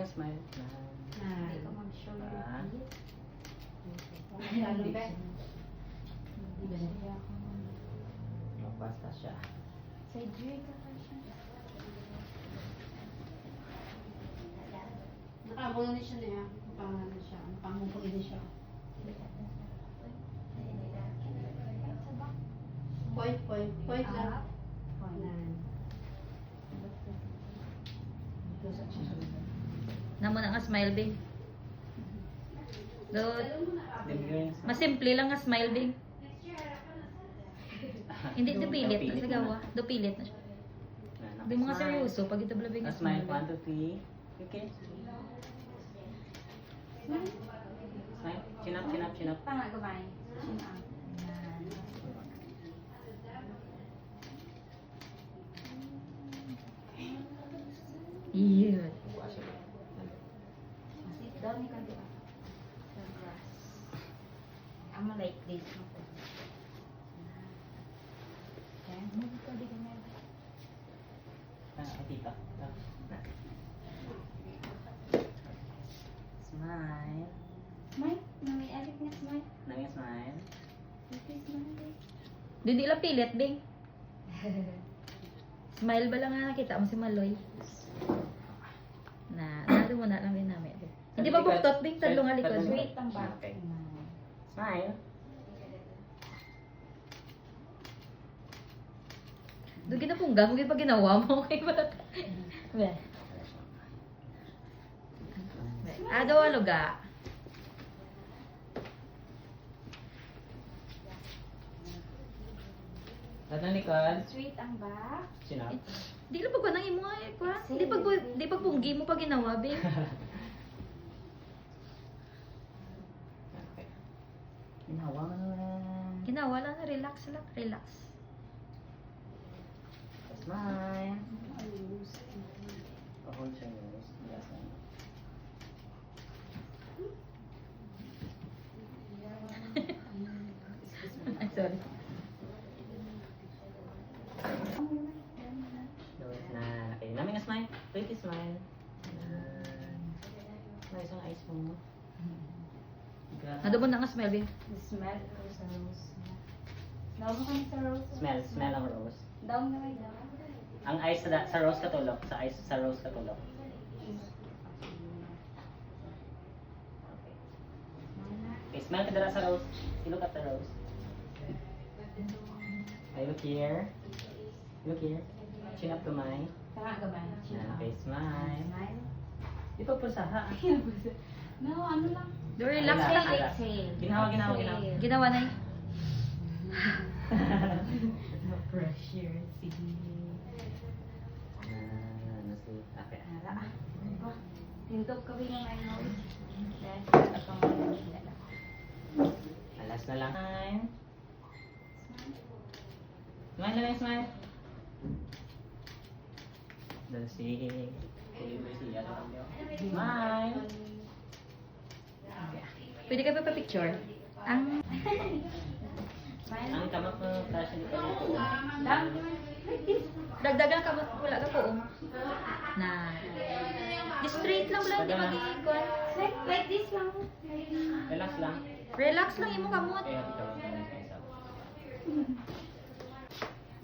smile. Hindi ko mag-show yung Ah. teeth. Lalo ba? Basta siya. Side view ka pa siya. Nakabulo na siya niya. Nakangano siya. Nakamupag na siya. Point lang. Namo na nga smile bing. Do, Bibigyan sa... mas simple lang nga smile bing. Hindi dupilit na sa gawa. Dupilit na siya. Di mga seryoso pag ito blabing A smile, 1, 2, 3. Okay. Smile. Chin up, chin up, chin up. Tanga gabay. Chin up. Iya. Sit down ni kanto. Sa grass. I'm like this. Okay. Move ka di ka na. Tita. Smile. Smile. May alik na smile. Nangis smile. Okay, smile. Hindi lang pilit bing. Smile ba lang nga nakita mo si Maloy? Nado mo na lang din namin. Hindi ba buktot bing? Tadlo nga likod. Wait, ang back. Okay. Smile. Doon ginapungga mo, pa ginawa mo. Okay ba? Be. Agaw aluga. Tatang likod. Sweet ang back. Chin up. Di lang pag nang imo ay kwa. Di pag punggi mo pa ginawa, be. Okay. Ginawa mo lang. Ginawa lang, relax lang, relax. Smile. Hold siya nose. Yes, Ay, sorry. na. Okay, namin nga smile. Pretty smile. May isang eyes mo. Ano mo na nga smell, be? The smell ko sa rose. Down mo kami sa rose. Smell ang rose. Down na kayo, down. Ang eyes sa rose katulog. Sa eyes sa rose katulog. Okay, smell ka dala sa rose. Look at the rose. Okay, look here. Look here. Chin up to mine. Tanga gabay. Okay, smile. Smile. Di pa pusaha. No, ano lang. Do relax Relax, lang. relax. Exhale. Ginawa. Exhale. Ginawa na yun. No pressure. Sige. Okay. Ara. Tindog ka rin ng my nose. Then, ako mo. Alas na lang. Smile. Smile na lang, smile. Let's see. Smile. Pwede ka pa pa-picture? Ang... Smile. Ang kamot mo, tasya dito dito. Down. Like this. Dagdagan ka ba? Wala ka po. Na... Di straight lang lang. Di mag-iikot. Like this lang. Relax lang. Relax lang imo kamot. Kaya ito.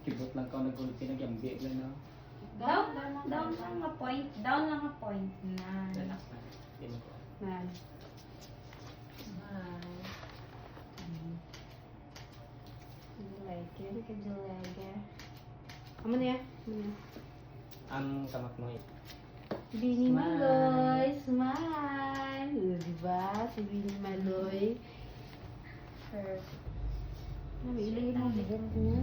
Kibot lang ka nagulog pinagyambi lang na. Down lang nga point. Down lang nga point. Na. Relax lang. Hindi mo. Man. Like it. Look at the leg. Amo na ya? Ang kamot mo. Bini Smile. Maloy, smile! Diba? Si Bini Maloy. Namili mo buhok mo.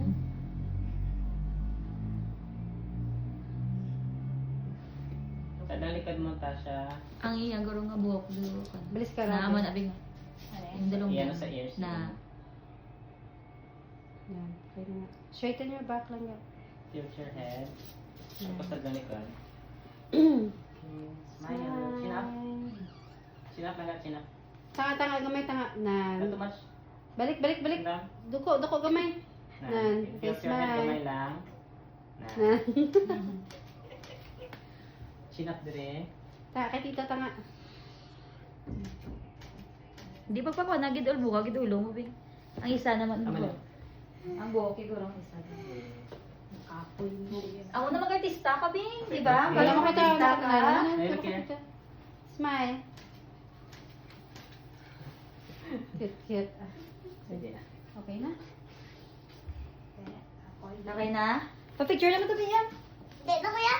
Sa dalikad mo, Tasha. Ang iya garo nga buhok do. Balis ka Na man abi nga. Yung dalawang Iyan sa ears. na Yan. Okay na. Straighten your back lang yan. Tilt your head. Tapos sa dalikad. Smile. Chin up. Chin up lang. Chin up. Tanga, gamay, tanga. Not Nan. too much. Balik. Lang. Duko, gamay. Nan. Okay, Tilt your head smile. kamay lang. Nan. Chin up dire. Kay tita tanga. Hindi pa pa ko, nagid ul buka, gid ulo mo, Bing. Ang isa naman, Tama buhok. na. Ang buhok, siguro ang isa. Kapoy mo. Ako na mag-artista ka, Bing, di ba? Okay. Wala mo kita Artista ka. Ay, okay. Smile. Cute, cute. Sige na. Okay na? Okay na? Pa-picture naman to, Bing, yan. Date na kuya?